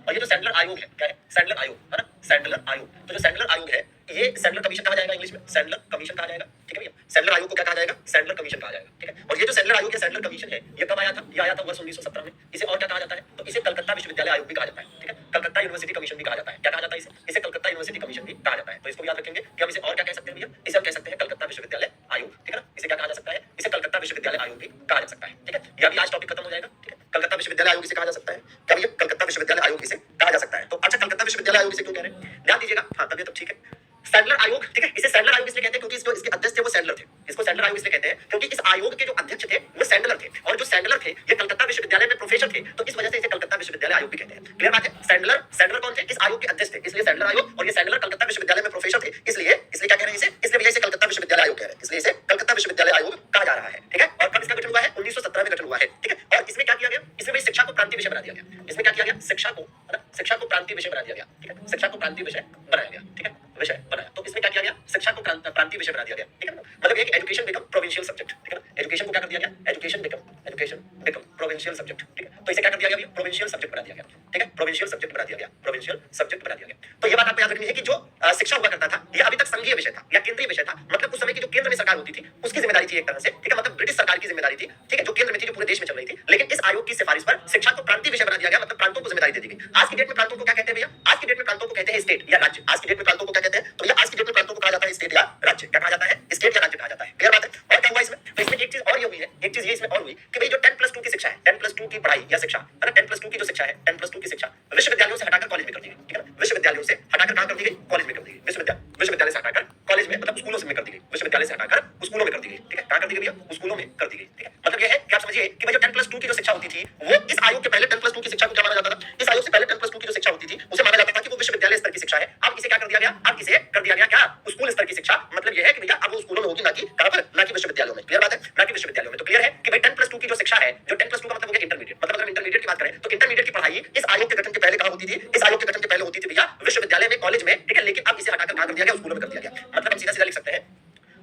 और ये जो सैंडलर आयोग है, क्या है? सैंडलर आयोग, है ना? सैंडलर आयोग। तो जो सैंडलर आयोग है, ये सैंडलर कमीशन कहा जाएगा इंग्लिश में, सैंडलर कमीशन कहा जाएगा, ठीक है भैया? सैंडलर आयोग को क्या कहा जाएगा? सैंडलर कमीशन कहा जाएगा, ठीक है? और ये जो सैंडलर आयोग या सैंडलर कमीशन है, ये कब आया था? ये आया था वर्ष 1917 में। इसे और क्या कहा जाता है? तो इसे कलकत्ता विश्वविद्यालय आयोग भी कहा जाता है, ठीक है? कलकत्ता यूनिवर्सिटी कमीशन भी कहा जाता है। क्या कहा जाता है इसे? इसे कलकत्ता यूनिवर्सिटी कमीशन भी कहा जाता है। तो इसको याद रखेंगे कि हम इसे और क्या कह सकते हैं भैया? इसे हम कह सकते हैं कलकत्ता विश्वविद्यालय आयोग, ठीक है ना? इसे क्या कहा जा सकता है? इसे कलकत्ता विश्वविद्यालय आयोग भी कहा जा सकता है, ठीक है? यह भी आज टॉपिक खत्म हो जाएगा, ठीक है? कलकत्ता विश्वविद्यालय आयोग इसे कहा जा सकता है। क्या भैया? कलकत्ता विश्वविद्यालय आयोग इसे कहा जा सकता है। तो अच्छा, कलकत्ता विश्वविद्यालय आयोग इसे क्यों कह रहे हैं? ध्यान दीजिएगा। हाँ, तब ठीक है। सैंडलर आयोग, ठीक है? इसे सैंडलर आयोग इसलिए कहते हैं क्योंकि इसके अध्यक्ष थे वो सैंडलर थे। इसको सैंडलर आयोग इसलिए कहते हैं क्योंकि इस आयोग के जो अध्यक्ष थे वो सैंडलर थे, और जो सैंडलर थे ये कलकत्ता विश्वविद्यालय में प्रोफेसर थे, तो इस वजह से इसे कलकत्ता विश्वविद्यालय आयोग भी कहते हैं। क्लियर बात है? सैंडलर कौन थे? इस आयोग के अध्यक्ष थे, इसलिए सैंडलर आयोग, और ये सैंडलर कलकत्ता विश्वविद्यालय में प्रोफेसर थे, इसलिए क्या कह रहे हैं इसे? इसलिए भैया इसे कलकत्ता विश्वविद्यालय आयोग कह रहे हैं, इसलिए इसे कलकत्ता विश्वविद्यालय आयोग कहा जा रहा है, ठीक है? और कब इसका गठन हुआ है? 1917 में गठन हुआ है, ठीक है? और इसमें क्या किया गया? इसमें भाई शिक्षा को प्रांतीय विषय बना दिया गया। इसमें क्या किया गया? शिक्षा को प्रांतीय विषय बना दिया गया, ठीक है? शिक्षा को प्रांतीय विषय बनाया गया, ठीक है? विषय बनाया। तो इसमें क्या किया गया? शिक्षा को प्रांतीय विषय बना दिया गया, ठीक है ना? मतलब ये कि एजुकेशन बिकम प्रोविंशियल सब्जेक्ट, ठीक है ना? एजुकेशन को क्या कर दिया गया? एजुकेशन बिकम प्रोविंशियल सब्जेक्ट, ठीक है? तो इसे क्या कर दिया गया? प्रोविंशियल सब्जेक्ट बना दिया गया, ठीक है? प्रोविंशियल सब्जेक्ट बना दिया गया, प्रोविंशियल सब्जेक्ट बना दिया गया। तो ये बात आपको याद रखनी है कि जो शिक्षा हुआ करता था, ये अभी तक संघीय विषय था या केंद्रीय विषय था। मतलब उस समय की जो केंद्र में सरकार होती थी उसकी जिम्मेदारी थी एक तरह से, ठीक है? मतलब ब्रिटिश सरकार की जिम्मेदारी थी, ठीक है? जो केंद्र में थी, जो पूरे देश में चल रही थी। लेकिन इस आयोग की सिफारिश पर शिक्षा को प्रांतीय विषय बना दिया गया, मतलब प्रांतों को जिम्मेदारी दे दी गई। आज की डेट में प्रांतों को क्या कहते हैं भैया? आज की डेट में प्रांतों को कहते हैं स्टेट या राज्य। आज की डेट में प्रांतों को क्या कहते हैं? तो भैया आज की डेट में प्रांतों को कहा जाता है स्टेट या राज्य। क्या कहा जाता है? स्टेट या राज्य कहा जाता है। क्लियर बात है? और क्या हुआ इसमें? तो इसमें एक चीज और ये हुई है, एक चीज ये इसमें और हुई कि भाई जो 10+2 की शिक्षा है, 10+2 की पढ़ाई या शिक्षा, है ना? 10+2 की जो शिक्षा है, 10+2 की शिक्षा विश्वविद्यालयों से हटाकर कॉलेज में कर दी गई, ठीक है ना? विश्वविद्यालयों से हटाकर कहां कर दी गई? कॉलेज में कर दी गई। विश्वविद्यालय से हटाकर कॉलेज में, मतलब स्कूलों में कर दी गई। विश्वविद्यालय से हटाकर स्कूलों में कर दी गई, ठीक है? कहां कर दी गई भैया? स्कूलों में कर दी गई, ठीक है? मतलब ये है कि आप समझिए कि भाई जो 10+2 की जो शिक्षा होती थी वो इस आयोग के पहले 10+2 की शिक्षा को क्या माना जाता था? इस आयोग से पहले 10+2 की जो शिक्षा होती थी उसे माना जाता था कि वो विश्वविद्यालय स्तर की शिक्षा है। अब इसे क्या कर दिया गया? अब इसे कर दिया गया क्या? स्कूल स्तर की शिक्षा। मतलब ये है कि भैया अब वो स्कूलों में होगी, ना कि कहां पर? ना कि विश्वविद्यालयों में। क्लियर बात है? ना कि विश्वविद्यालयों में। तो क्लियर है कि भाई 10+2 की जो शिक्षा है, जो 10+2 का मतलब हो गया इंटरमीडिएट। मतलब अगर इंटरमीडिएट की बात करें तो इंटरमीडिएट की पढ़ाई इस आयोग के गठन के पहले कहां होती थी? इस आयोग के गठन के पहले होती थी भैया विश्वविद्यालय में, कॉलेज में, ठीक है? लेकिन अब इसे हटाकर कहां कर दिया गया? स्कूलों में कर दिया गया। मतलब हम सीधा लिख सकते हैं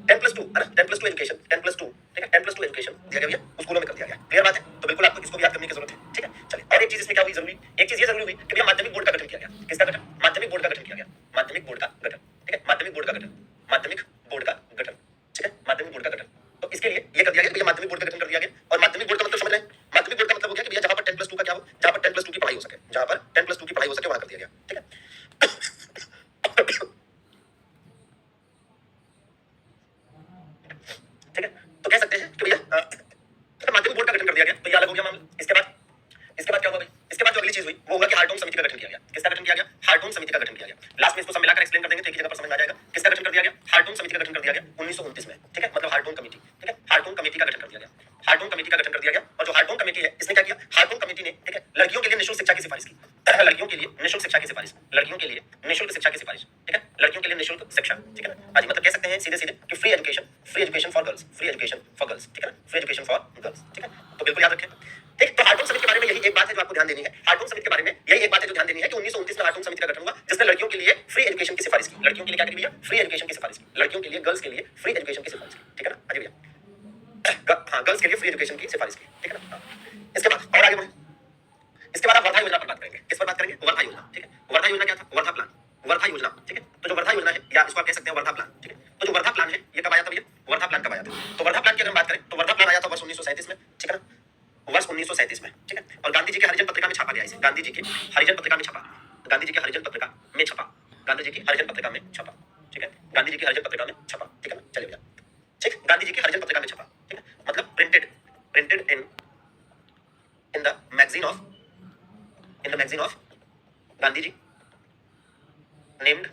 10+2, है ना? 10+2 एजुकेशन, 10+2, ठीक है? 10+2 एजुकेशन दिया गया भैया, स्कूलों में कर दिया गया। क्लियर बात है? तो बिल्कुल आपको इसको भी याद करने की जरूरत है, ठीक है? चलिए, और एक चीज इसमें क्या हुई जरूरी? एक चीज ये जरूरी हुई कि भैया माध्यमिक बोर्ड का गठन किया गया। किसका गठन? माध्यमिक बोर्ड का गठन किया गया। माध्यमिक बोर्ड का गठन, ठीक है? माध्यमिक बोर्ड का गठन, माध्यमिक बोर्ड का गठन, ठीक है? माध्यमिक बोर्ड का गठन। तो इसके लिए ये कर दिया गया भैया, माध्यमिक बोर्ड का गठन कर दिया गया। और माध्यमिक बोर्ड का मतलब समझ रहे हैं? माध्यमिक बोर्ड का मतलब हो गया कि भैया जहां पर 10+2 का क्या हो? जहां पर 10+2 की पढ़ाई हो सके, जहां पर 10+2 की पढ़ाई हो सके वहां कर दिया गया, ठीक है? ठीक है? तो कह सकते हैं कि भैया माध्यमिक बोर्ड का गठन कर दिया गया, तो ये अलग हो गया मामला। इसके बाद क्या हुआ भाई? इसके बाद जो अगली चीज हुई वो हुआ कि हार्टोन समिति का गठन किया गया। किसका गठन किया गया? हार्टोन समिति का गठन किया गया। लास्ट में इसको सब मिलाकर एक्सप्लेन कर देंगे तो एक ही जगह पर समझ में आ जाएगा। किसका गठन कर दिया गया? हार्टोन समिति का गठन कर दिया गया 1929 में, ठीक है? मतलब हार्टोन कमेटी, ठीक है? हार्टोन कमेटी का गठन कर दिया गया। हार्टोन कमेटी का गठन कर दिया गया। और जो हार्टोन कमेटी है इसने क्या किया? हार्टोन कमेटी ने, ठीक है, लड़कियों के लिए निःशुल्क शिक्षा की सिफारिश की। लड़कियों के लिए निःशुल्क शिक्षा की सिफारिश, लड़कियों के लिए निःशुल्क शिक्षा की सिफारिश, ठीक है? लड़कियों के लिए निःशुल्क शिक्षा, ठीक है ना? आज मतलब कह सकते हैं सीधे कि free education for girls, free education for girls, ठीक है ना? फ्री एजुकेशन फॉर गर्ल्स, ठीक है? तो बिल्कुल याद रखें, ठीक? तो हार्टोन समिति के बारे में यही एक बात है जो आपको ध्यान देनी है। हार्टोन समिति के बारे में यही एक बात है जो ध्यान देनी है कि 1929 में हार्टोन समिति का गठन हुआ जिसने लड़कियों के लिए फ्री एजुकेशन की सिफारिश की। लड़कियों के लिए क्या करी भैया? फ्री एजुकेशन की सिफारिश की। लड़कियों के लिए, गर्ल्स के लिए फ्री एजुकेशन की सिफारिश की, ठीक है ना? अजय भैया, हाँ, गर्ल्स के लिए फ्री एजुकेशन की सिफारिश की, ठीक है ना? इसके बाद और आगे बढ़े। इसके बाद आप वर्धा योजना पर बात करेंगे। किस पर बात करेंगे? वर्धा योजना, ठीक है? वर्धा योजना क्या था? वर्धा प्लान, वर्धा योजना, ठीक है? तो जो वर्धा योजना है या इसको आप कह सकते हैं वर्धा प्लान, ठीक है? तो जो वर्धा प्लान है ये कब आया था भैया? वर्धा प्लान कब आया था? तो वर्धा प्लान की अगर हम बात करें तो वर्धा प्लान आया था वर्ष 1937 में, ठीक है ना? वर्ष 1937 में, ठीक है? और गांधी जी के हरिजन पत्रिका में छापा गया इसे। गांधी जी के हरिजन पत्रिका में छपा, गांधी जी के हरिजन पत्रिका में छपा, गांधी जी की हरिजन पत्रिका में छपा, ठीक है? गांधी जी की हरिजन पत्रिका में छपा, ठीक है ना? चलिए भैया, ठीक? गांधी जी की हरिजन पत्रिका में छपा, ठीक है? मतलब printed in the magazine of Gandhi ji named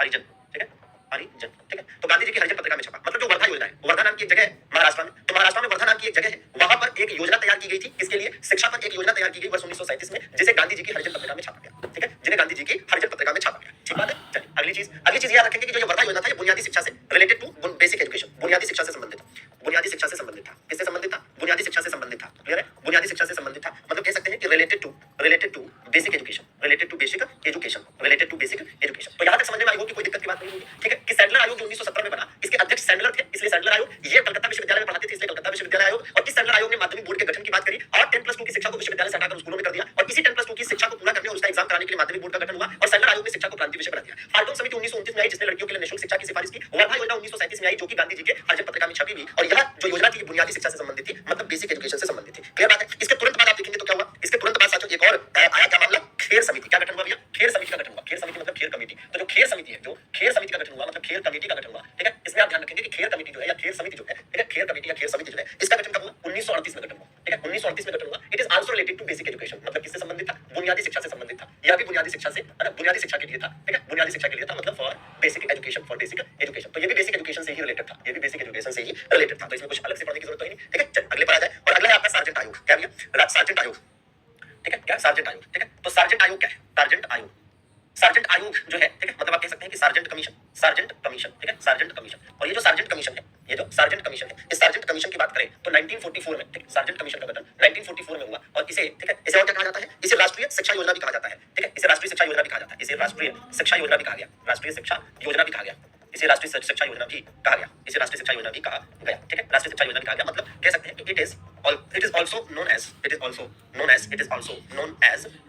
Harijan, ठीक है? हरिजन, ठीक है? तो गांधी जी की हरिजन पत्रिका में छपा। मतलब जो वर्धा योजना है, वर्धा नाम की एक जगह है महाराष्ट्र में, तो महाराष्ट्र में वर्धा नाम की एक जगह है, वहां पर एक योजना तैयार की गई थी। किसके लिए? शिक्षा पर एक योजना तैयार की गई वर्ष 1937 में, जिसे गांधी जी की हरिजन पत्रिका में छापा गया, ठीक है? जिन्हें गांधी जी की हरिजन पत्रिका में छापा गया, ठीक बात है? चलिए अगली चीज याद रखेंगे कि जो ये वर्धा योजना था ये बुनियादी शिक्षा से रिलेटेड टू बेसिक एजुकेशन, बुनियादी शिक्षा से संबंधित था। बुनियादी शिक्षा से संबंधित था। किससे संबंधित था? बुनियादी शिक्षा से संबंधित था। क्लियर है? बुनियादी शिक्षा से संबंधित था। मतलब कह सकते हैं कि related to basic education, related to basic education. तो यहां तक समझने में आई हो कि कोई दिक्कत की बात नहीं होगी, ठीक है? कि सैंडलर आयोग जो 1917 में बना, इसके अध्यक्ष सैंडलर थे, इसलिए सैंडलर आयोग। ये कलकत्ता विश्वविद्यालय में पढ़ाते थे, इसलिए कलकत्ता विश्वविद्यालय आयोग। और इस सैंडलर आयोग ने माध्यमिक बोर्ड के गठन की बात करी और 10+2 की शिक्षा को विश्वविद्यालय से हटाकर स्कूलों में कर दिया। और इसी 10+2 की शिक्षा को पूरा करने और काम कराने के लिए माध्यमिक बोर्ड का गठन हुआ और सैंडलर आयोग ने शिक्षा को क्रांति विषय बना दिया। फाल्टन समिति 1929 में आई जिसने लड़कियों के लिए निःशुल्क शिक्षा की सिफारिश की। वर्धा योजना 1937 में आई जो कि गांधी जी के हरिजन पत्रिका में छपी हुई और यह जो योजना थी बुनियादी शिक्षा से संबंधित थी, मतलब बेसिक एजुकेशन से संबंधित थी। क्लियर बात है। इसके तुरंत बाद आप देखेंगे तो क्या हुआ, इसके तुरंत बाद साथियों एक और आया क्या मामला, खेर समिति का गठन हुआ भैया। खेर समिति का गठन हुआ, खेर समिति मतलब खेर कमेटी। तो जो खेर समिति है, जो खेर समिति का गठन हुआ मतलब खेर कमेटी का गठन हुआ, ठीक है। इसमें आप ध्यान रखेंगे कि खेर कमेटी जो है या खेर समिति जो है, ठीक है, खेर कमेटी या खेर समिति जो है इसका गठन कब हुआ, 1938 में गठन हुआ, ठीक है, 1938 में गठन हुआ। It is also related to basic education, मतलब किससे संबंधित था, बुनियादी शिक्षा से संबंधित था। यह भी बुनियादी शिक्षा से, बुनियादी शिक्षा के लिए था, ठीक है, बुनियादी शिक्षा के लिए था, मतलब for basic education, for basic education. तो ये भी बेसिक एजुकेशन से ही रिलेटेड था, ये भी बेसिक एजुकेशन से ही रिलेटेड था। तो इसमें कुछ अलग से पढ़ने की जरूरत तो नहीं, ठीक है। चल अगले पर आ जाए। और अगला है आपका सार्जेंट आयोग। क्या भैया, सार्जेंट आयोग, ठीक है, क्या सार्जेंट आयोग, ठीक है। तो सार्जेंट आयोग क्या है, सार्जेंट आयोग, सार्जेंट आयोग जो है, ठीक है, मतलब आप कह सकते हैं कि सार्जेंट कमीशन, सार्जेंट कमीशन, ठीक है, सार्जेंट कमीशन। और ये जो सार्जेंट कमीशन है, ये जो सार्जेंट कमीशन है, इस सार्जेंट कमीशन की बात करें तो 1944 में, ठीक है, सार्जेंट कमीशन का गठन 1944 में हुआ और इसे, ठीक है, इसे और क्या कहा जाता है, इसे राष्ट्रीय शिक्षा योजना भी कहा जाता है, ठीक है, इसे राष्ट्रीय शिक्षा योजना भी कहा जाता है, इसे राष्ट्रीय शिक्षा योजना भी कहा गया, राष्ट्रीय शिक्षा योजना भी कहा गया, इसे राष्ट्रीय शिक्षा योजना भी कहा गया, इसे राष्ट्रीय शिक्षा योजना भी कहा गया, ठीक है, राष्ट्रीय शिक्षा योजना भी कहा गया। मतलब कह सकते हैं कि it is also known as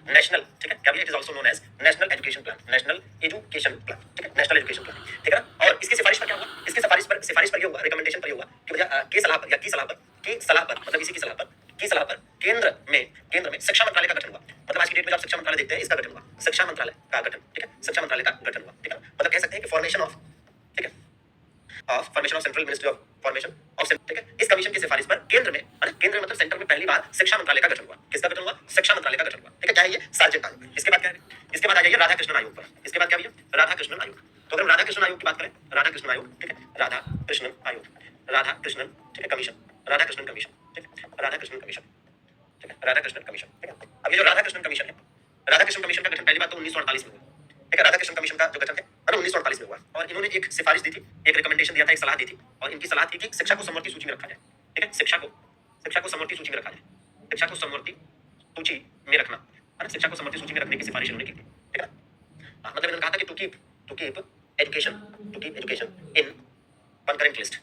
national, ठीक है, क्या भी, it is also known as national education plan, national education plan, ठीक है, नेशनल एजुकेशन प्लान, ठीक है ना। और इसकी सिफारिश पर क्या हुआ, इसकी सिफारिश पर ये हुआ, रिकमेंडेशन पर ये हुआ कि भैया की सलाह पर या की सलाह पर मतलब इसी की सलाह पर केंद्र में शिक्षा मंत्रालय का गठन हुआ। मतलब आज की डेट में जब शिक्षा मंत्रालय देखते हैं, इसका गठन हुआ, शिक्षा मंत्रालय का गठन, ठीक है, शिक्षा मंत्रालय का गठन हुआ, ठीक है। मतलब कह सकते हैं कि फॉर्मेशन ऑफ, ठीक है, formation of central ministry of formation of, ठीक है। इस कमीशन की सिफारिश पर केंद्र में मतलब सेंटर में पहली बार शिक्षा मंत्रालय का गठन हुआ। किसका गठन हुआ, शिक्षा मंत्रालय का गठन हुआ, ठीक है। क्या है ये, सार्जेंट आयोग। इसके बाद क्या है, इसके बाद आ जाइए राधा कृष्णन आयोग पर। इसके बाद क्या भैया, राधा कृष्णन आयोग। तो अगर राधा कृष्णन आयोग की बात करें, राधा कृष्णन आयोग, ठीक है, राधा कृष्णन आयोग, राधा कृष्णन, ठीक है, कमीशन, राधा कृष्णन कमीशन, ठीक है, राधा कृष्णन कमीशन, ठीक है, राधा कृष्णन कमीशन, ठीक है। अब ये जो राधा कृष्णन कमीशन है, राधा कृष्णन कमीशन का गठन पहली बात तो 1948 में हुआ, ठीक है। राधा कृष्णन कमीशन का जो गठन है 1948 में हुआ और इन्होंने एक सिफारिश दी थी, एक रिकमेंडेशन दिया था, एक सलाह दी थी और इनकी सलाह थी कि शिक्षा को समवर्ती सूची में रखा जाए, ठीक है, शिक्षा को समवर्ती सूची में रखा जाए, शिक्षा को समवर्ती सूची में रखना, है ना, शिक्षा को समवर्ती सूची में रखने की सिफारिश इन्होंने की थी, ठीक है। मतलब इन्होंने कहा था कि to keep education in concurrent list,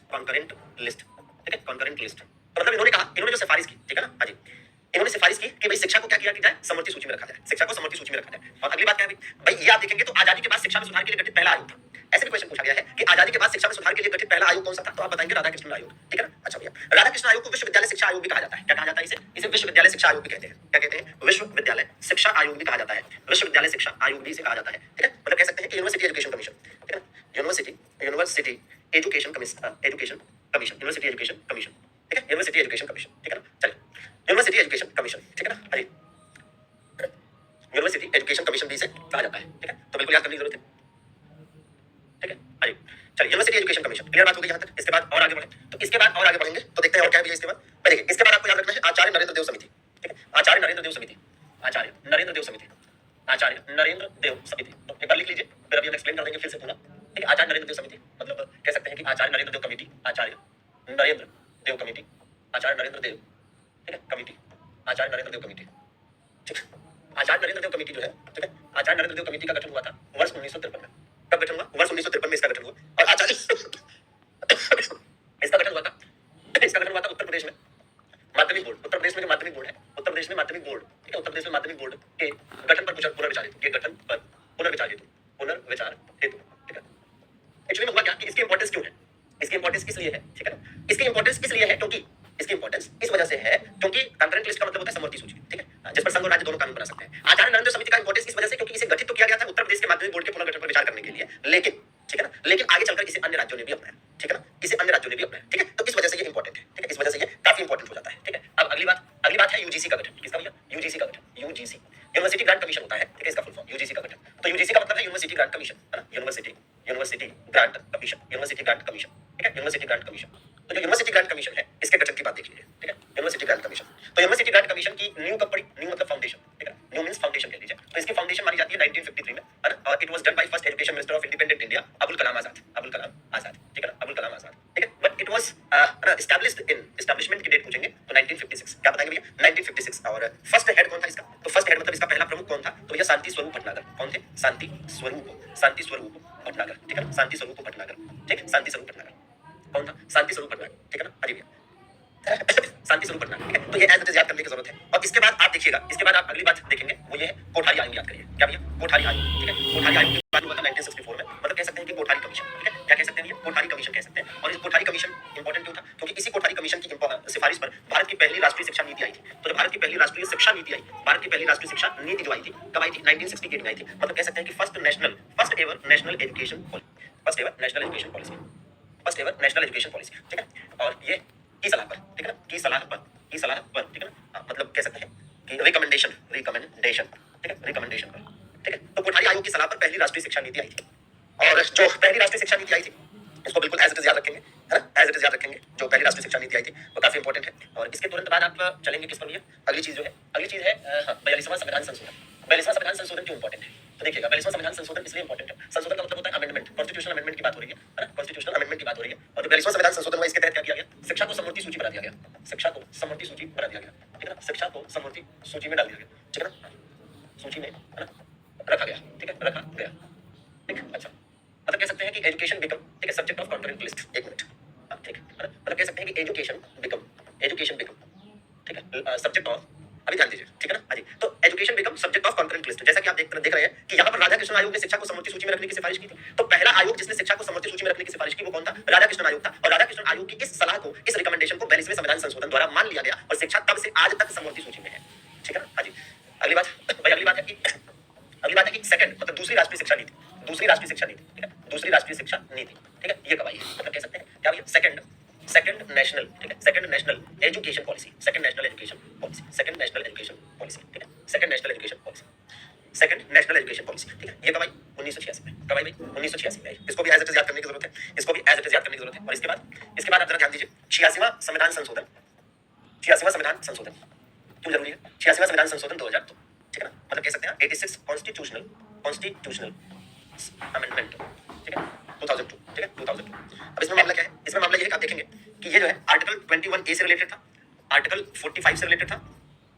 ठीक है, कॉन्करेंट लिस्ट। तो मतलब इन्होंने जो सिफारिश की, ठीक है ना, हाँ जी, इन्होंने सिफारिश की कि भाई शिक्षा को क्या किया जाए, समवर्ती सूची में रखा जाए, शिक्षा को समवर्ती सूची में रखा जाए। और अगली बात क्या है भाई, ये आप देखेंगे तो आजादी के बाद शिक्षा में सुधार के लिए गठित पहला आयोग था। ऐसे भी क्वेश्चन पूछा गया है कि आजादी के बाद शिक्षा में सुधार के लिए गठित पहला आयोग कौन सा था, तो आप बताएंगे राधा कृष्णन आयोग, ठीक है ना। अच्छा भैया, राधा कृष्णन आयोग को विश्वविद्यालय शिक्षा आयोग भी कहा जाता है। क्या कहा जाता है इसे विश्वविद्यालय शिक्षा आयोग भी कहते हैं। क्या कहते हैं, विश्वविद्यालय शिक्षा आयोग भी कहा जाता है, विश्वविद्यालय शिक्षा आयोग भी इसे कहा जाता है, ठीक है। मतलब कह सकते हैं कि यूनिवर्सिटी एजुकेशन कमीशन, ठीक है ना, university education commission, university education commission, ठीक है, यूनिवर्सिटी एजुकेशन कमीशन, ठीक है ना। चलिए, यूनिवर्सिटी एजुकेशन कमीशन, ठीक है ना, अरे यूनिवर्सिटी एजुकेशन कमीशन भी इसे कहा जाता है, ठीक है। तो बिल्कुल याद करने की जरूरत है, ठीक है। अरे चलिए, यूनिवर्सिटी एजुकेशन कमीशन, क्लियर बात हो गई यहाँ तक। इसके बाद और आगे बढ़े, तो इसके बाद और आगे बढ़ेंगे तो देखते हैं और क्या है इसके बाद। देखिए, इसके बाद आपको याद रखना है आचार्य नरेंद्र देव समिति, ठीक है, आचार्य नरेंद्र देव समिति, आचार्य नरेंद्र देव समिति, आचार्य नरेंद्र देव समिति। तो एक बार लिख लीजिए, फिर अभी हम एक्सप्लेन कर देंगे फिर से पूरा, ठीक है। आचार्य नरेंद्र देव समिति मतलब कह सकते हैं कि आचार्य नरेंद्र देव कमेटी, आचार्य नरेंद्र देव कमेटी, आचार्य नरेंद्र देव, ठीक है, कमेटी, आचार्य नरेंद्र देव कमेटी, ठीक है। आचार्य नरेंद्र देव कमेटी जो है, ठीक है, आचार्य नरेंद्र देव कमेटी का गठन हुआ था वर्ष 1953 में। कब गठन हुआ, वर्ष 1953 में इसका गठन हुआ। और आचार्य इसका गठन हुआ था, इसका गठन हुआ था उत्तर प्रदेश में माध्यमिक बोर्ड, उत्तर प्रदेश में जो माध्यमिक बोर्ड है, उत्तर प्रदेश में माध्यमिक बोर्ड, ठीक है, उत्तर प्रदेश में माध्यमिक बोर्ड के गठन पर पुनर्विचार हेतु, के गठन पर पुनर्विचार हेतु, ठीक है। एक्चुअली में हुआ क्या कि इसकी इंपॉर्टेंस क्यों है, इसकी इंपॉर्टेंस इसलिए है, ठीक है ना, इसकी इंपॉर्टेंस इसलिए है क्योंकि इसकी इंपॉर्टेंस इस वजह से है क्योंकि कंकरेंट लिस्ट का मतलब होता है समवर्ती सूची, ठीक है, जिस पर संघ और राज्य दोनों कानून बना सकते हैं। आचार्य नरेंद्र समिति का इंपॉर्टेंस इस वजह से क्योंकि इसे गठित तो किया गया था उत्तर प्रदेश के माध्यमिक बोर्ड के पुनर्गठन पर विचार करने के लिए, लेकिन ठीक है ना, लेकिन आगे चलकर इसे अन्य राज्यों ने भी अपनाया, ठीक है ना, इसे अन्य राज्यों ने भी अपनाया, ठीक है। तो इस वजह से ये इंपॉर्टेंट है, ठीक है, इस वजह से ये काफी इंपॉर्टेंट हो जाता है, ठीक है। अब अगली बात है यूजीसी का गठन। किसका भैया, यूजीसी का गठन, यूजीसी यूनिवर्सिटी ग्रांट कमीशन होता है, ठीक है, इसका फुल फॉर्म यूजीसी का गठन। तो यूजीसी का मतलब है यूनिवर्सिटी ग्रांट कमीशन, है ना, university grant commission, university grant commission, ठीक है, यूनिवर्सिटी ग्रांट कमीशन। तो जो यूनिवर्सिटी ग्रांट कमीशन है इसके गठन की बात देख लीजिए, ठीक है, यूनिवर्सिटी ग्रांट कमीशन। तो यूनिवर्सिटी ग्रांट कमीशन की न्यू कब पड़ी, न्यू मतलब फाउंडेशन, ठीक है, न्यू मींस फाउंडेशन कह लीजिए। तो इसकी फाउंडेशन मानी जाती है 1953 में, है ना, और it was done by first education minister of independent India Abul Kalam Azad, ठीक है ना, अबुल कलाम आजाद, ठीक है। But it was established in, establishment की डेट पूछेंगे तो 1956, क्या बताएंगे भैया, 1956। और फर्स्ट हेड कौन था इसका, तो फर्स्ट हेड मतलब इसका पहला प्रमुख कौन था, तो ये शांति स्वरूप भटनागर। कौन थे, शांति स्वरूप भटनागर, ठीक है ना, शांति स्वरूप भटनागर, ठीक है, शांति स्वरूप भटनागर कौन था, शांति स्वरूप भटनागर, ठीक है ना। अरे भैया शांति स्वरूप पढ़ना, ठीक है। तो ये एज इट इज याद करने की जरूरत है। और इसके बाद आप देखिएगा, इसके बाद आप अगली बात देखेंगे वो ये है कोठारी आयोग याद करिए। क्या भैया? कोठारी आयोग, ठीक है। कोठारी आयोग की बात हुआ था 1964 में, मतलब कह सकते हैं कि कोठारी कमीशन, ठीक है। क्या कह सकते हैं भैया? कोठारी कमीशन कह सकते हैं। और इस कोठारी कमीशन इंपॉर्टेंट क्यों था? क्योंकि इसी कोठारी कमीशन की सिफारिश पर भारत की पहली राष्ट्रीय शिक्षा नीति आई थी। तो जब भारत की पहली राष्ट्रीय शिक्षा नीति आई, भारत की पहली राष्ट्रीय शिक्षा नीति जो आई थी, कब आई थी? 1968 में आई थी। मतलब कह सकते हैं कि first ever national education policy, first ever national education policy, first ever national education policy, ठीक है। और ये की सलाह पर, ठीक है ना, की सलाह पर, की सलाह पर, ठीक है ना, मतलब कह सकते हैं कि रिकमेंडेशन, रिकमेंडेशन, ठीक है, रिकमेंडेशन पर, ठीक है। तो कोठारी आयोग की सलाह पर पहली राष्ट्रीय शिक्षा नीति आई थी। और जो पहली राष्ट्रीय शिक्षा नीति आई थी उसको बिल्कुल एज इट इज याद रखेंगे, है ना, एज इट इज याद रखेंगे। जो पहली राष्ट्रीय शिक्षा नीति आई थी वो काफी इंपॉर्टेंट है। और इसके तुरंत बाद आप चलेंगे किस पर भैया? अगली चीज जो है, अगली चीज है 42वां संविधान संशोधन। 42वां संविधान संशोधन क्यों इंपॉर्टेंट है? तो देखिएगा 42वां संविधान संशोधन इसलिए इंपॉर्टेंट है, संशोधन का मतलब होता है अमेंडमेंट, कॉन्स्टिट्यूशनल अमेंडमेंट की बात हो रही है ना, कॉन्स्टिट्यूशनल अमेंडमेंट की बात हो रही है। और जो 42वां संविधान संशोधन हुआ इसके तहत क्या किया गया? शिक्षा को समवर्ती सूची बना दिया गया, शिक्षा को समवर्ती सूची बना दिया गया, ठीक है ना, शिक्षा को समवर्ती सूची में डाल दिया गया, ठीक है ना, सूची में, है ना, रखा गया, ठीक है, रखा गया, ठीक। अच्छा, मतलब कह सकते हैं कि एजुकेशन बिकम, ठीक है, सब्जेक्ट ऑफ कॉन्करेंट लिस्ट। एक मिनट, ठीक है, मतलब कह सकते हैं कि एजुकेशन बिकम, ठीक है, सब्जेक्ट ऑफ, अभी ध्यान दीजिए, ठीक है ना, हाँ जी। तो education become subject of concurrent list. जैसा कि आप देख रहे हैं कि यहाँ पर राधा कृष्ण आयोग ने शिक्षा को समवर्ती सूची में रखने की सिफारिश की थी। तो पहला आयोग जिसने शिक्षा को समवर्ती सूची में रखने की सिफारिश की वो कौन था? राधा कृष्ण आयोग था। और राधा कृष्ण आयोग की इस सलाह को, इस रिकमेंडेशन को 42वें संविधान संशोधन द्वारा मान लिया गया और शिक्षा तब से आज तक समवर्ती सूची में है, ठीक है ना, हाँ जी। अगली बात भाई, अगली बात है कि सेकंड, मतलब दूसरी राष्ट्रीय शिक्षा नीति, दूसरी राष्ट्रीय शिक्षा नीति, ठीक है, दूसरी राष्ट्रीय शिक्षा नीति, ठीक है, ये कब आई है? मतलब कह सकते हैं क्या भैया? सेकंड नेशनल, ठीक है, second national education policy, second national education policy, second national education policy, ठीक है, second national education policy, second national education policy, ठीक है। ये कब आई? 1986 में। कब आई भाई? 1986 में आई। इसको भी एज इट इज याद करने की जरूरत है, इसको भी एज इट इज याद करने की जरूरत है। और इसके बाद आप जरा ध्यान दीजिए 86वां संविधान संशोधन, 86वां संविधान संशोधन क्यों जरूरी है? 86वां संविधान संशोधन 2002, ठीक है ना, मतलब कह सकते हैं 86 कॉन्स्टिट्यूशनल अमेंडमेंट, ठीक है, 2002, ठीक है, 2002। अब इसमें मामला क्या है? इसमें मामला ये है कि आप देखेंगे कि ये जो है आर्टिकल 21A से रिलेटेड था, आर्टिकल 45 से रिलेटेड था,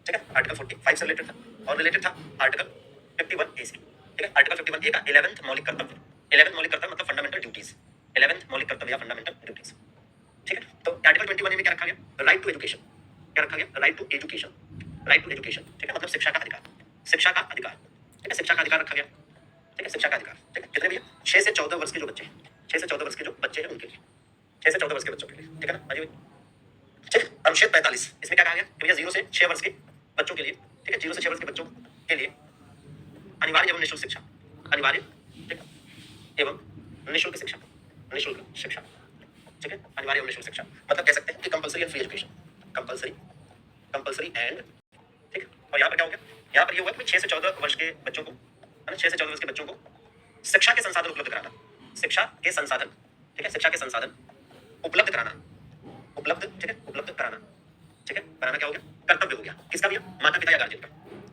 ठीक है, आर्टिकल 45 से रिलेटेड था, और रिलेटेड था आर्टिकल 51A से, ठीक है। आर्टिकल 51A का 11th मौलिक कर्तव्य, 11th मौलिक कर्तव्य मतलब फंडामेंटल ड्यूटीज, 11th मौलिक कर्तव्य या फंडामेंटल ड्यूटीज, ठीक है। तो आर्टिकल 21A में क्या रखा गया? राइट टू एजुकेशन, क्या रखा गया? Right to education, right to education, ठीक है, मतलब शिक्षा का अधिकार, शिक्षा का अधिकार, ठीक है, शिक्षा का अधिकार रखा गया, ठीक है, शिक्षा का अधिकार, ठीक है। कितने भैया? 6 से 14 वर्ष के जो बच्चे हैं, 6 से 14 वर्ष के जो बच्चे हैं उनके लिए, 6 से 14 वर्ष के बच्चों के लिए, ठीक है ना, अजी भाई, ठीक। अनुच्छेद 45 इसमें क्या कहा गया कि भैया 0 से 6 वर्ष के बच्चों के लिए, ठीक है, 0 से 6 वर्ष के बच्चों के लिए अनिवार्य एवं निःशुल्क शिक्षा, अनिवार्य, ठीक है, एवं निःशुल्क शिक्षा, निःशुल्क शिक्षा, ठीक है, अनिवार्य एवं निःशुल्क शिक्षा, मतलब कह सकते हैं कि compulsory and free education, compulsory and, ठीक है। और यहाँ पर क्या हो गया? यहाँ पर ये हुआ कि 6 से 14 वर्ष के बच्चों को, है ना, 6 से 14 वर्ष के बच्चों को शिक्षा के संसाधन उपलब्ध कराना, शिक्षा के संसाधन, ठीक है, शिक्षा के संसाधन उपलब्ध कराना, उपलब्ध, ठीक है, उपलब्ध कराना, ठीक है, कराना क्या हो गया? कर्तव्य हो गया। किसका भैया? माता पिता या गार्जियन का,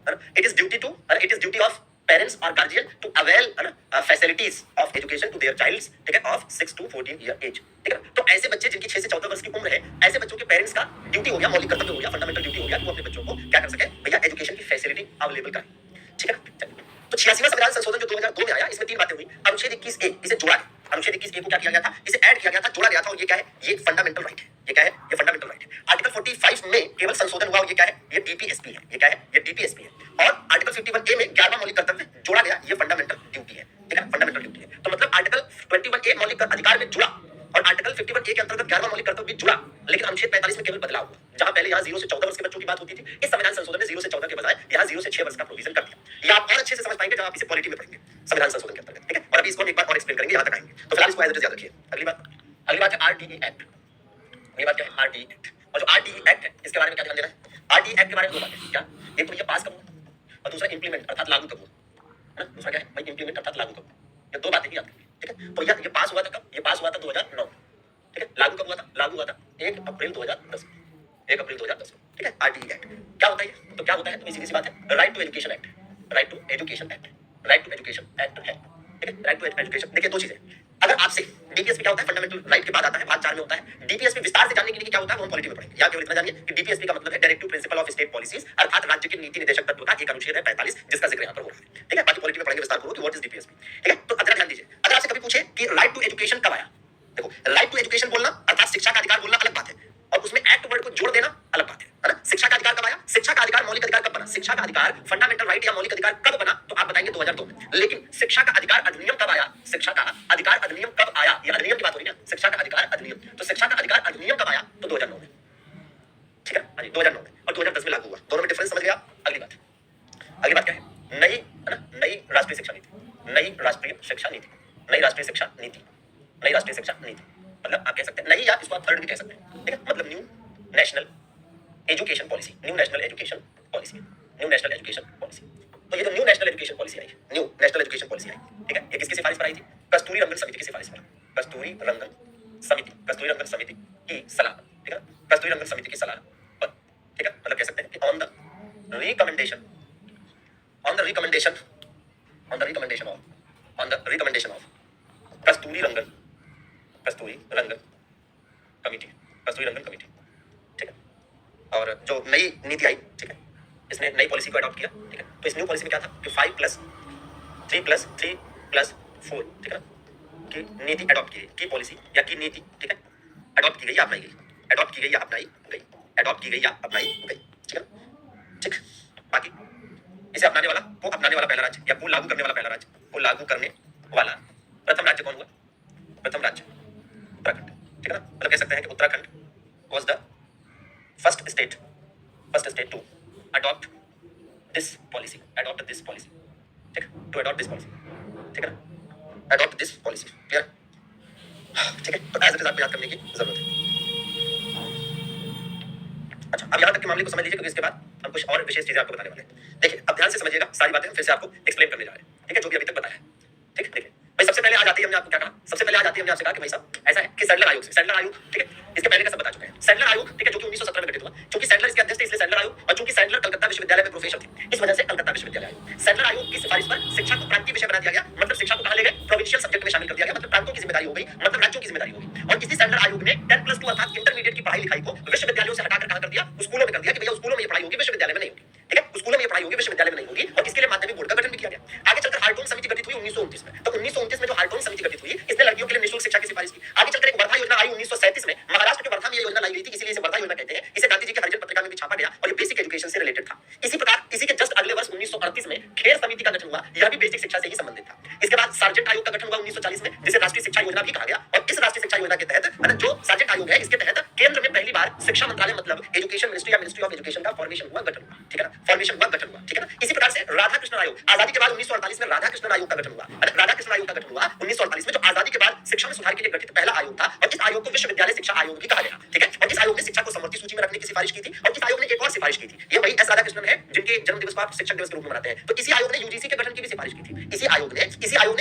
है ना। It is duty of parents और गार्जियन टू अवेल, है ना, facilities of education to their childs, ठीक है, ऑफ 6 to 14 ईयर एज, ठीक है। तो ऐसे बच्चे जिनकी 6 से 14 वर्ष की उम्र है, ऐसे बच्चों के पेरेंट्स का ड्यूटी हो गया, मौलिक कर्तव्य हो गया, फंडामेंटल ड्यूटी हो गया कि वो अपने बच्चों को क्या कर सके भैया? एजुकेशन की फैसिलिटी अवेलेबल कराएं, ठीक है ना। तो 86वां संविधान संशोधन जो 2002 में आया, इसमें 3 बातें हुई। अनुच्छेद 21A इसे जोड़ा गया, अनुच्छेद 21A को क्या किया गया था? इसे ऐड किया गया था, जोड़ा गया था। और ये क्या है? ये फंडामेंटल राइट है। ये क्या है? ये फंडामेंटल राइट है। आर्टिकल 45 में केवल संशोधन हुआ, ये क्या है? ये डीपीएसपी है। ये क्या है? ये डीपीएसपी है। और आर्टिकल 51A में 11वां मौलिक कर्तव्य जोड़ा गया, ये फंडामेंटल ड्यूटी है, ठीक है, फंडामेंटल ड्यूटी है। तो मतलब आर्टिकल 21A मौलिक अधिकार में जुड़ा और आर्टिकल 51A के अंतर्गत 11वां मौलिक कर्तव्य भी जुड़ा, लेकिन अनुच्छेद 45 में केवल बदलाव हुआ। जहां पहले यहाँ 0 से 14 वर्ष के बच्चों की बात होती थी, इस संविधान संशोधन ने 0 से 14 के बजाय यहाँ 0 से 6 वर्ष का प्रोविजन कर दिया। ये आप और अच्छे से समझ पाएंगे जब आप इसे पॉलिटी में पढ़ेंगे संविधान संशोधन के अंतर्गत, ठीक है। और अभी इसको एक बार और एक्सप्लेन करेंगे, यहाँ तक आएंगे। तो फिलहाल इसको एज इट इज याद रखिए। अगली बात है आरटीई एक्ट। अगली बात क्या है? RTE act. और जो आरटीई एक्ट है इसके बारे में क्या ध्यान देना है? आरटीई एक्ट के बारे में 2 बातें, क्या? एक तो ये पास कब हुआ और दूसरा इंप्लीमेंट अर्थात लागू कब हुआ, है ना। दूसरा क्या है भाई? इंप्लीमेंट अर्थात लागू कब। ये 2 बातें ही याद रखिए, ठीक है। तो ये पास हुआ था कब? ये पास हुआ था 2009, ठीक है। लागू कब हुआ था? लागू हुआ था 1 अप्रैल 2010, 1 अप्रैल 2010, ठीक है। आरटीई एक्ट क्या होता है? तो क्या होता है? तो सीधी सी बात है, right to education act, right to education act, right to education act है, ठीक है। राइट टू एजुकेशन, देखिए 2 चीजें। अगर आपसे डीपीएसपी क्या होता है? फंडामेंटल राइट के बाद आता है, भाग 4 में होता है। डीपीएसपी विस्तार से जानने के लिए क्या होता है वो हम पॉलिटी में पढ़ेंगे। या केवल इतना जानिए कि डीपीएसपी का मतलब है directive principle of state policies, अर्थात राज्य के नीति निर्देशक तत्व का एक अनुच्छेद है 45, जिसका जिक्र यहाँ पर हो रहा है, ठीक है। बाकी पॉलिटी में पढ़ेंगे विस्तार पूर्वक कि व्हाट इज डीपीएसपी, ठीक है। तो अगर ध्यान दीजिए, अगर आपसे कभी पूछे कि राइट टू एजुकेशन कब आया, देखो राइट टू एजुकेशन बोलना अर्थात शिक्षा का अधिकार बोलना अलग बात है, और उसमें एक्ट वर्ड को जोड़ 2002 में। लेकिन शिक्षा का अधिकार अधिनियम कब आया? शिक्षा का अधिकार अधिनियम कब आया? ये अधिनियम की बात हो रही है ना, शिक्षा का अधिकार अधिनियम। तो शिक्षा का अधिकार अधिनियम कब आया? तो 2009 में, ठीक है, हाँ जी 2009 में, और 2010 में लागू हुआ। दोनों में डिफरेंस समझ गया? अगली बात क्या है? नई, है ना, नई राष्ट्रीय शिक्षा नीति, नई राष्ट्रीय शिक्षा नीति, नई राष्ट्रीय शिक्षा नीति, नई राष्ट्रीय शिक्षा नीति, मतलब आप कह सकते हैं नई, या इसको आप थर्ड भी कह सकते हैं, ठीक है, मतलब new national education policy, new national education policy, new national education policy. तो ये जो न्यू नेशनल एजुकेशन पॉलिसी आई, न्यू नेशनल एजुकेशन पॉलिसी आई, ठीक है, ये किसकी सिफारिश पर आई थी? कस्तूरी रंगन समिति की सिफारिश पर, कस्तूरी रंगन समिति, कस्तूरी रंगन समिति की सलाह, ठीक है, कस्तूरी रंगन समिति की सलाह पर, ठीक है, मतलब कह सकते हैं कि on the recommendation, on the recommendation of Kasturi Rangan committee, ठीक है, और जो नई नीति आई, ठीक है, इसने नई पॉलिसी को अडॉप्ट किया, ठीक है, तो इस न्यू पॉलिसी में क्या था कि 5+3+3+4, ठीक है ना, की नीति अडॉप्ट की गई, की पॉलिसी या की नीति, ठीक है, अडॉप्ट की गई या अपनाई गई, अडॉप्ट की गई या अपनाई गई, अडॉप्ट की गई या अपनाई गई, ठीक है, ठीक। बाकी इसे अपनाने वाला, को अपनाने वाला पहला राज्य, या को लागू करने वाला पहला राज्य, को लागू करने वाला प्रथम राज्य कौन हुआ? प्रथम राज्य उत्तराखंड, ठीक है ना, मतलब कह सकते हैं कि Uttarakhand was the first state to adopt this policy, ठीक है, to adopt this policy, ठीक है ना, adopt this policy, क्लियर, ठीक है, तो एज इट इज आपको याद करने की जरूरत है। अच्छा, अब यहाँ तक के मामले को समझ लीजिए, क्योंकि इसके बाद हम कुछ और विशेष चीजें आपको बताने वाले हैं। देखिए, अब ध्यान से समझिएगा, सारी बातें हम फिर से आपको एक्सप्लेन करने जा रहे हैं, ठीक है, जो भी अभी तक बताया है, ठीक है। देखिए भाई, सबसे पहले आ जाती है, हमने आपको क्या कहा, सबसे पहले आ जाती है, हमने आपसे कहा कि भाई साहब ऐसा है कि सैडलर आयोग से, सैडलर आयोग, ठीक है, इसके पहले का सब बता चुके हैं। सैडलर आयोग, ठीक है, जो कि 1917 में गठित हुआ, क्योंकि सैडलर इसके अध्यक्ष थे इसलिए सैडलर आयोग, और चूंकि सैडलर कलकत्ता विश्वविद्यालय में प्रोफेसर थे इस वजह से कलकत्ता विश्वविद्यालय आयोग। सैडलर आयोग की सिफारिश पर शिक्षा को प्रांतीय विषय बना दिया गया, मतलब शिक्षा को कहां ले गए? प्रोविंशियल सब्जेक्ट में शामिल कर दिया गया, मतलब प्रांतों की जिम्मेदारी हो गई, मतलब राज्यों की जिम्मेदारी होगी। और इसी सैडलर आयोग ने 10+2 अर्थात इंटरमीडिएट की पढ़ाई लिखाई को विश्वविद्यालयों से हटाकर कहां कर दिया? स्कूलों में कर दिया कि भैया स्कूलों में ये पढ़ाई होगी, विश्वविद्यालय में नहीं होगी, ठीक है, स्कूलों में ये पढ़ाई होगी, विश्वविद्यालय में नहीं होगी। और इसके लिए माध्यमिक बोर्ड का गठन भी किया गया। आगे चलकर हार्टोन समिति गठित हुई 1929 में। तो 1929 में जो हार्टोन समिति गठित हुई, इसने लड़कियों के लिए निःशुल्क शिक्षा की सिफारिश की। आगे चलकर एक वर्धा योजना आई 1937 में, महाराष्ट्र के वर्धा में ये योजना लाई गई थी, इसीलिए इसे वर्धा योजना कहते हैं। इसे गांधी जी के हरिजन पत्रिका में भी छापा गया और ये बेसिक एजुकेशन से रिलेटेड था। इसी प्रकार इसी के जस्ट अगले वर्ष 1938 में खेर समिति का गठन हुआ, यह भी बेसिक शिक्षा से ही संबंधित था। इसके बाद सार्जेंट आयोग का गठन हुआ 1940 में, जिसे राष्ट्रीय शिक्षा योजना भी कहा गया। और इस राष्ट्रीय शिक्षा योजना के तहत जो सार्जेंट आयोग है, इसके तहत केंद्र में पहली बार शिक्षा मंत्रालय मतलब एजुकेशन मिनिस्ट्री या मिनिस्ट्री ऑफ एजुकेशन का फॉर्मेशन हुआ, गठन हुआ, ठीक है ना, फॉर्मेशन हुआ, गठन हुआ, ठीक है ना। इसी प्रकार से राधाकृष्ण आयोग, आजादी के बाद 1948 में राधाकृष्ण आयोग का गठन हुआ, राधाकृष्ण आयोग का गठन हुआ 1948 में, जो आजादी के बाद शिक्षा में सुधार के लिए गठित पहला आयोग था। और इस आयोग को विश्वविद्यालय शिक्षा आयोग भी कहा गया, ठीक है। और इस आयोग ने शिक्षा को समवर्ती सूची में रखने की सिफारिश की थी। और इस आयोग ने एक और सिफारिश की थी, ये वही एस राधाकृष्णन है जिनके जन्म दिवस को आप शिक्षक दिवस के रूप में मनाते हैं। तो इसी आयोग ने यूजीसी के गठन की भी सिफारिश की थी, इसी आयोग ने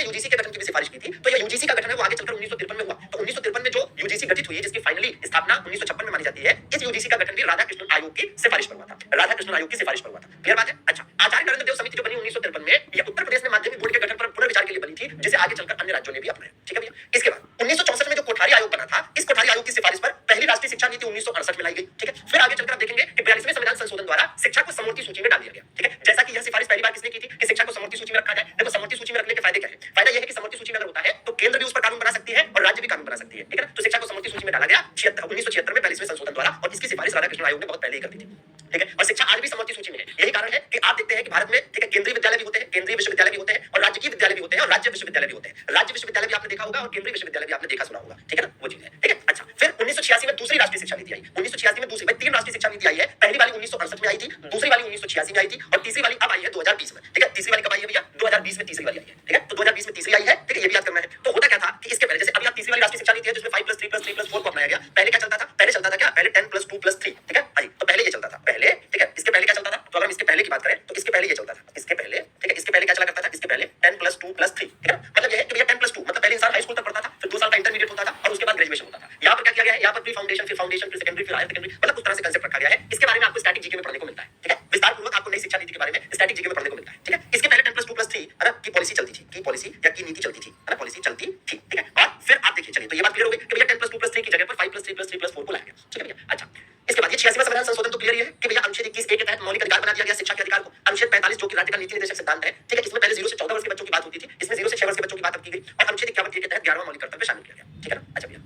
यूजीसी के गठन की भी सिफारिश की थी। तो ये यूजीसी का गठन है वो आगे चलकर 1953 में हुआ। तो 1953 में जो यूजीसी गठित हुई, जिसकी फाइनली स्थापना 1956 में मानी जाती है, इस यूजीसी का गठन भी राधाकृष्णन आयोग की सिफारिश पर हुआ था, राधाकृष्णन आयोग की सिफारिश पर हुआ था। क्लियर बात है? अच्छा, आचार्य नरेंद्र देव समिति जो बनी 1953 में, ये उत्तर प्रदेश में माध्यमिक बोर्ड के गठन पर पुनर्विचार के लिए बनी थी, जिसे आगे चलकर अन्य राज्यों ने भी अपनाया, ठीक है भैया। इसके बाद 1964 में जो कोठारी आयोग बना था, इस कोठारी आयोग की सिफारिश पर पहली राष्ट्रीय शिक्षा नीति 1968 में लाई गई, ठीक है। फिर आगे चलकर आप देखेंगे कि 42वें संविधान संशोधन द्वारा शिक्षा को समवर्ती सूची में डाल दिया गया, ठीक है। जैसा कि यह सिफारिश पहली बार किसने की थी कि शिक्षा को समवर्ती सूची में रखा जाए। देखो, समवर्ती सूची में रखने के फायदे क्या है? फायदा यह है कि समवर्ती सूची में अगर होता है तो केंद्र भी उस पर कानून बना सकती है और राज्य भी कानून बना सकती है, ठीक है ना। तो शिक्षा को समवर्ती सूची में डाला गया 1976 में 42वें संशोधन द्वारा, और इसकी सिफारिश राधाकृष्णन आयोग ने बहुत पहले ही कर दी थी, ठीक है। और शिक्षा आज भी समवर्ती सूची में है। यही कारण है कि आप देखते हैं कि भारत में, ठीक है, केंद्रीय विद्यालय भी होते हैं, केंद्रीय विश्वविद्यालय भी होते हैं, और राजकीय विद्यालय भी होते हैं, और राज्य विश्वविद्यालय भी होते हैं। राज्य विश्वविद्यालय भी आपने देखा होगा और केंद्रीय विश्वविद्यालय भी आपने देखा सुना होगा, ठीक है ना, वो चीज है, ठीक है। अच्छा, फिर 1986 में दूसरी राष्ट्रीय शिक्षा नीति आई। 1986 में दूसरी, तीन राष्ट्रीय शिक्षा नीति आई है। पहली वाली 1968 में आई थी, दूसरी वाली 1986 में आई थी, और तीसरी वाली अब आई है 2020 में, ठीक है। तीसरी वाली कब आई है भैया? 2020 में तीसरी वाली आई है, ठीक है। तो 2020 में तीसरी आई है, ठीक है, ये भी याद करना है। तो होता क्या था कि इसके पहले, जैसे अभी आप तीसरी वाली राष्ट्रीय शिक्षा नीति है जिसमें 5+3+3+4 को अपनाया गया। पहले क्या चलता था? पहले चलता था क्या? पहले 10+2+3, ठीक है। तो पहले ये चलता था, पहले, ठीक है। इसके पहले क्या चलता था? तो अगर हम इसके पहले की बात करें तो इसके पहले ये चलता था, इसके पहले, ठीक है। इसके पहले क्या चला करता था? इसके पहले 10+2+3, ठीक है। मतलब ये है कि भैया 10+2 मतलब पहले इंसान हाई स्कूल तक पढ़ता था, फिर 2 साल का इंटरमीडिएट होता था, और उसके बाद ग्रेजुएशन होता था। यहाँ पर क्या किया गया है? यहाँ पर प्री फाउंडेशन, फिर फाउंडेशन, फिर सेकेंडरी, फिर हायर सेकेंडरी, मतलब उस तरह से कांसेप्ट रखा गया है। इसके बारे में आपको स्टैटिक जीके में पढ़ने को मिलता है, ठीक है। विस्तार पूर्वक आपको नई शिक्षा नीति के बारे में स्टैटिक जीके में पढ़ने को मिलता है, ठीक है। इसके पहले 10+2+3 है ना की पॉलिसी चलती थी, की पॉलिसी या की नीति चलती थी, है ना, पॉलिसी चलती थी, ठीक है। और फिर आप देखिए, चलिए, तो ये बात क्लियर हो गई कि भैया 10+2+3 की जगह पर 5+3+3+4 को लाया गया, ठीक है भैया। अच्छा, इसके बाद ये 86वां संविधान संशोधन तो क्लियर ही है कि भैया अनुच्छेद 21(a) के तहत मौलिक अधिकार बना दिया गया शिक्षा के अधिकार को। अनुच्छेद 45 जो कि राज्य का नीति निर्देशक सिद्धांत है, ठीक है, इसमें पहले 0 से 14 वर्ष के बच्चों की बात होती थी, इसमें 0 से 6 वर्ष के बच्चों की बात अब की गई, और अनुच्छेद 51(a) के तहत 11वां मौलिक कर्तव्य शामिल किया गया, ठीक है ना। अच्छा भैया,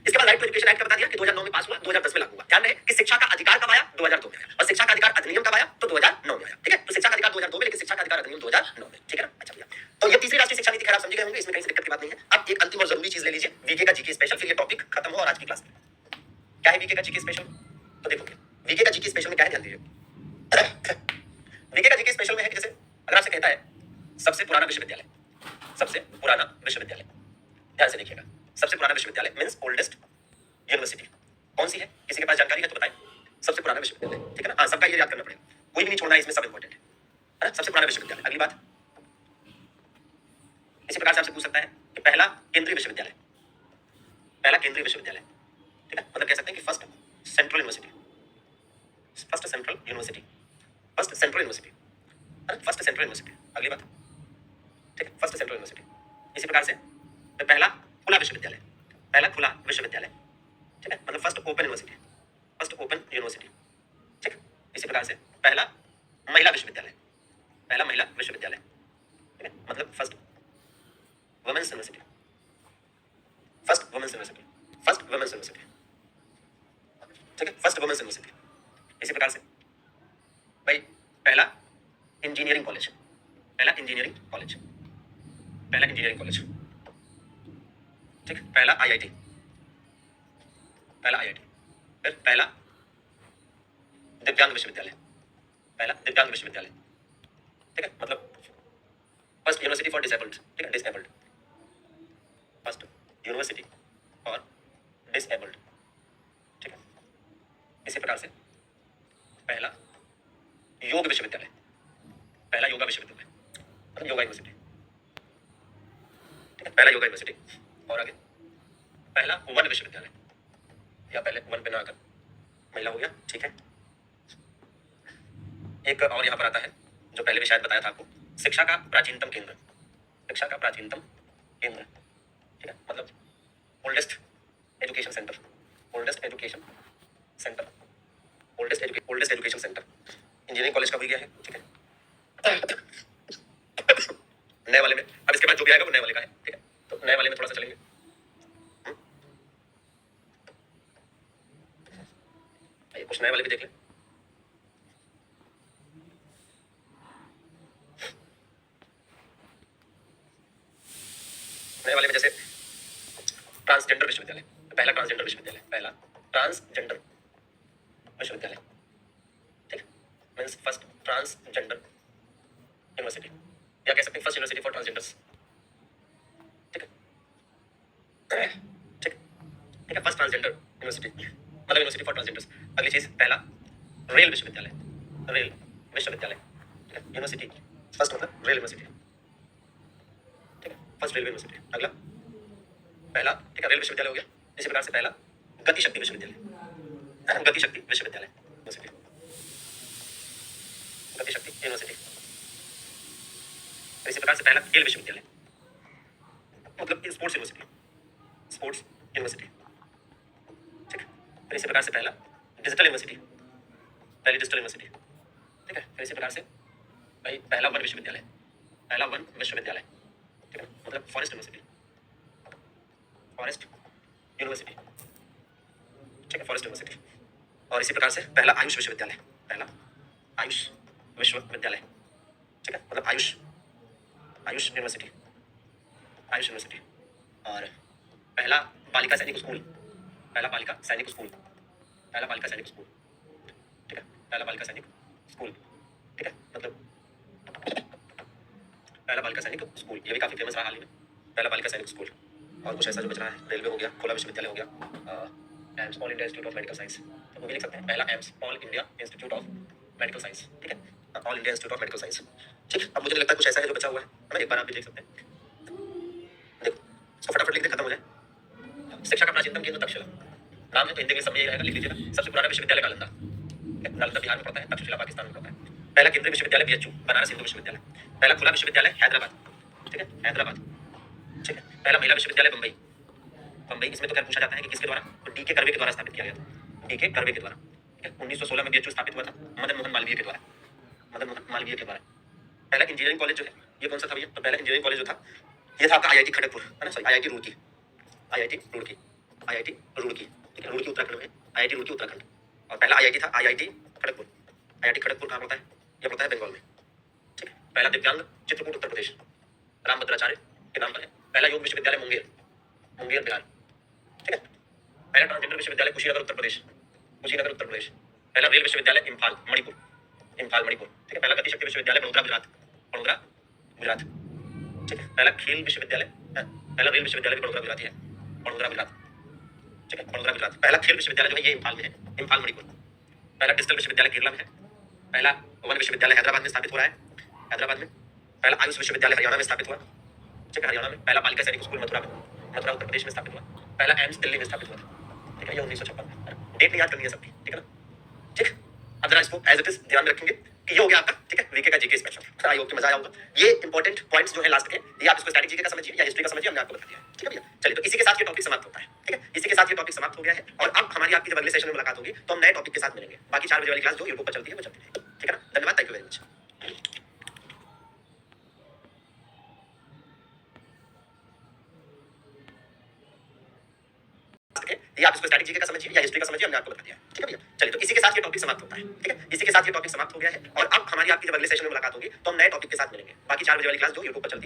इसके बाद राइट टू एजुकेशन एक्ट का बता दिया कि 2009 में पास हुआ, 2010 में लागू हुआ। ध्यान रहे कि शिक्षा का अधिकार कब आया? 2002 में आया, और शिक्षा का अधिकार अधिनियम कब आया? तो 2009 में आया, ठीक है। तो शिक्षा का अधिकार 2002 में, लेकिन शिक्षा का अधिकार अधिनियम 2009 2009 में, ठीक है ना। अच्छा भैया, तो ये तीसरी राष्ट्रीय शिक्षा नीति खैर आप समझ गए होंगे, इसमें कहीं से दिक्कत की बात नहीं है। अब एक अंतिम और जरूरी चीज ले लीजिए, वीके का जीके स्पेशल, फिर ये टॉपिक खत्म हो और आज की क्लास में क्या है वीके का जीके स्पेशल। तो देखोगे वीके का जीके स्पेशल में क्या है, ध्यान दीजिए। वीके का जीके स्पेशल में है कि जैसे अगर आपसे कहता है सबसे पुराना विश्वविद्यालय, सबसे पुराना विश्वविद्यालय, ध्यान से देखिएगा, सबसे पुराना विश्वविद्यालय मींस ओल्डेस्ट यूनिवर्सिटी कौन सी है, किसी के पास जानकारी है तो बताएं। सबसे पुराना विश्वविद्यालय, ठीक है ना। हाँ, सबका ये याद करना पड़ेगा, कोई भी नहीं छोड़ना है, इसमें सब इंपॉर्टेंट है ना। सबसे पुराना विश्वविद्यालय। अगली बात, इसी प्रकार से आपसे पूछ सकता है कि पहला केंद्रीय विश्वविद्यालय, पहला केंद्रीय विश्वविद्यालय, ठीक है, मतलब कह सकते हैं कि first central university, first central university, first central university, first central university. अगली बात, ठीक है, फर्स्ट सेंट्रल यूनिवर्सिटी। इसी प्रकार से पहला खुला विश्वविद्यालय, पहला खुला विश्वविद्यालय, ठीक है, मतलब first open university, first open university, ठीक है। इसी प्रकार से पहला महिला विश्वविद्यालय, पहला महिला विश्वविद्यालय, ठीक है, मतलब first women's university, first women's university, first women's university, ठीक है, फर्स्ट वुमेन्स यूनिवर्सिटी। इसी प्रकार से भाई पहला इंजीनियरिंग कॉलेज, पहला इंजीनियरिंग कॉलेज, पहला इंजीनियरिंग कॉलेज, ठीक है, पहला आईआईटी, पहला आईआईटी, फिर पहला दिव्यांग विश्वविद्यालय, पहला दिव्यांग विश्वविद्यालय, ठीक है, मतलब फर्स्ट यूनिवर्सिटी फॉर डिसेबल्ड, ठीक है, disabled, first university for disabled, ठीक है। इसी प्रकार से पहला योग विश्वविद्यालय, पहला योगा विश्वविद्यालय, मतलब योगा यूनिवर्सिटी, ठीक है, पहला योगा यूनिवर्सिटी। और आगे पहला वन विश्वविद्यालय, या पहले वन पे ना आकर महिला हो गया, ठीक है। एक और यहाँ पर आता है जो पहले भी शायद बताया था आपको, शिक्षा का प्राचीनतम केंद्र, शिक्षा का प्राचीनतम केंद्र, ठीक है, मतलब oldest education centre, oldest education centre, oldest education centre. Engineering college का हो गया है, ठीक है। नए वाले में अब इसके बाद जो भी आएगा वो नए वाले का है, ठीक है। तो नए वाले में थोड़ा सा चलेंगे। कुछ नए वाले भी देख लें। नए वाले में जैसे ट्रांसजेंडर विश्वविद्यालय, पहला ट्रांसजेंडर विश्वविद्यालय, पहला ट्रांसजेंडर विश्वविद्यालय, ठीक है, मींस फर्स्ट ट्रांसजेंडर यूनिवर्सिटी, या कह सकते हैं फर्स्ट यूनिवर्सिटी फॉर ट्रांसजेंडर्स, ठीक है, ठीक है, ठीक है, फर्स्ट ट्रांसजेंडर यूनिवर्सिटी मतलब यूनिवर्सिटी फॉर ट्रांसजेंडर्स। अगली चीज पहला रेल विश्वविद्यालय, रेल विश्वविद्यालय, ठीक है, यूनिवर्सिटी फर्स्ट मतलब रेल यूनिवर्सिटी, ठीक है, फर्स्ट रेलवे यूनिवर्सिटी। अगला पहला, ठीक है, रेल विश्वविद्यालय हो गया। इसी प्रकार से पहला गति शक्ति विश्वविद्यालय, गति शक्ति विश्वविद्यालय यूनिवर्सिटी, गति शक्ति यूनिवर्सिटी। इसी प्रकार से पहला खेल विश्वविद्यालय मतलब स्पोर्ट्स यूनिवर्सिटी, स्पोर्ट्स यूनिवर्सिटी, ठीक है। फिर इसी प्रकार से पहला डिजिटल यूनिवर्सिटी, पहली डिजिटल यूनिवर्सिटी, ठीक है। फिर इसी प्रकार से भाई पहला वन विश्वविद्यालय, पहला वन विश्वविद्यालय, ठीक है, मतलब फॉरेस्ट यूनिवर्सिटी, फॉरेस्ट यूनिवर्सिटी, ठीक है, फॉरेस्ट यूनिवर्सिटी। और इसी प्रकार से पहला आयुष विश्वविद्यालय, पहला आयुष विश्वविद्यालय, ठीक है, मतलब आयुष, आयुष यूनिवर्सिटी, आयुष यूनिवर्सिटी। और पहला बालिका सैनिक स्कूल, पहला बालिका सैनिक स्कूल, पहला बालिका सैनिक स्कूल, ठीक है, पहला बालिका सैनिक स्कूल, ठीक है, मतलब पहला बालिका सैनिक स्कूल, ये भी काफी फेमस रहा हाल ही में, पहला बालिका सैनिक स्कूल। और कुछ ऐसा जो बच रहा है, रेलवे हो गया, खुला विश्वविद्यालय हो गया, AIIMS all India institute of medical science, तो वो भी लिख सकते हैं, पहला AIIMS all India institute of medical science, ठीक है, all India institute of medical science, ठीक। अब मुझे लगता है कुछ ऐसा है जो बचा हुआ है ना, एक बार आप भी देख सकते हैं, देखो इसको फटाफट लिख दे, खत्म हो जाए। शिक्षा का प्राचीनतम केंद्र तक्षशिला, नाम है तो हिंदी में सब यही रहेगा, लिख लीजिएगा। सबसे पुराना विश्वविद्यालय नालंदा, नालंदा बिहार में पड़ता है, तक्षशिला पाकिस्तान में पड़ता है। पहला केंद्रीय विश्वविद्यालय बीएचयू बनारस हिंदू विश्वविद्यालय, पहला खुला विश्वविद्यालय हैदराबाद, ठीक है, हैदराबाद, ठीक है। पहला महिला विश्वविद्यालय बम्बई, बम्बई, इसमें तो क्या पूछा जाता है कि किसके द्वारा, तो डीके कर्वे के द्वारा स्थापित किया गया था, डीके कर्वे के द्वारा, ठीक है। 1916 में बीएचयू स्थापित हुआ था मदन मोहन मालवीय के द्वारा, मदन मोहन मालवीय के द्वारा। पहला इंजीनियरिंग कॉलेज जो है ये कौन सा था भैया, तो पहला इंजीनियरिंग कॉलेज जो था ये था आपका आईआईटी खड़गपुर, है ना, sorry IIT Roorkee, IIT Roorkee, IIT Roorkee, ठीक है, रुड़की उत्तराखंड में, आईआईटी रुड़की उत्तराखंड। और पहला आईआईटी था आईआईटी खड़गपुर, आईआईटी खड़गपुर कहाँ पड़ता है, ये पड़ता है बंगाल में, ठीक है, पहला दिव्यांग चित्रकूट उत्तर प्रदेश रामभद्राचार्य के नाम पर है। पहला योग विश्वविद्यालय मुंगेर मुंगेर बिहार, ठीक है। पहला ट्रांसजेंडर विश्वविद्यालय कुशीनगर उत्तर प्रदेश कुशीनगर उत्तर प्रदेश। पहला रेल विश्वविद्यालय इम्फाल मणिपुर इम्फाल मणिपुर, ठीक है। पहला गति शक्ति विश्वविद्यालय बड़ोदरा गुजरात बड़ोदरा गुजरात, ठीक है। पहला खेल विश्वविद्यालय पहला रेल विश्वविद्यालय भी बड़ोदरा गुजरात ही है बड़ोदरा गुजरात, ठीक है, बड़ोदरा गुजरात। पहला खेल विश्वविद्यालय जो है ये इम्फाल में है इम्फाल मणिपुर। पहला डिजिटल विश्वविद्यालय केरला में है। पहला वन विश्वविद्यालय हैदराबाद में स्थापित हो रहा है हैदराबाद में। पहला आयुष विश्वविद्यालय हरियाणा में स्थापित हुआ, ठीक है, हरियाणा में। पहला बालिका सैनिक स्कूल मथुरा में मथुरा उत्तर प्रदेश में स्थापित हुआ। पहला एम्स दिल्ली में स्थापित हुआ था, ठीक है, ये 1956 में। डेट नहीं याद करनी है सबकी, ठीक है ना, ठीक। अब जरा इसको एज इट इज ध्यान रखेंगे कि ये हो गया आपका, ठीक है, वीके का जीके स्पेशल। आई होप कि मजा आया होगा। ये इंपॉर्टेंट पॉइंट्स जो है लास्ट के, ये आप इसको स्टैटिक जीके का समझिए या हिस्ट्री का समझिए, हमने आपको बता दिया है, ठीक है भैया। चलिए, तो इसी के साथ ये टॉपिक समाप्त होता है, ठीक है, इसी के साथ ये टॉपिक समाप्त हो गया है। और अब हमारी आपकी जब अगले सेशन में मुलाकात होगी तो हम नए टॉपिक के साथ मिलेंगे। बाकी 4 बजे वाली क्लास जो यूट्यूब पर चलती है वो चलती रहेगी, ठीक है ना। धन्यवाद, थैंक यू वेरी मच। ये आप इसको स्टैटिक जीके का समझिए या हिस्ट्री का समझिए, हमने आपको बता दिया है, ठीक है भैया। चलिए, तो इसी के साथ ये टॉपिक समाप्त होता है, ठीक है, इसी के साथ ये टॉपिक समाप्त हो गया है। और अब हमारी आपकी जब अगले सेशन में मुलाकात होगी तो हम नए टॉपिक के साथ मिलेंगे। बाकी 4 बजे वाली क्लास जो यूट्यूब पर चलती है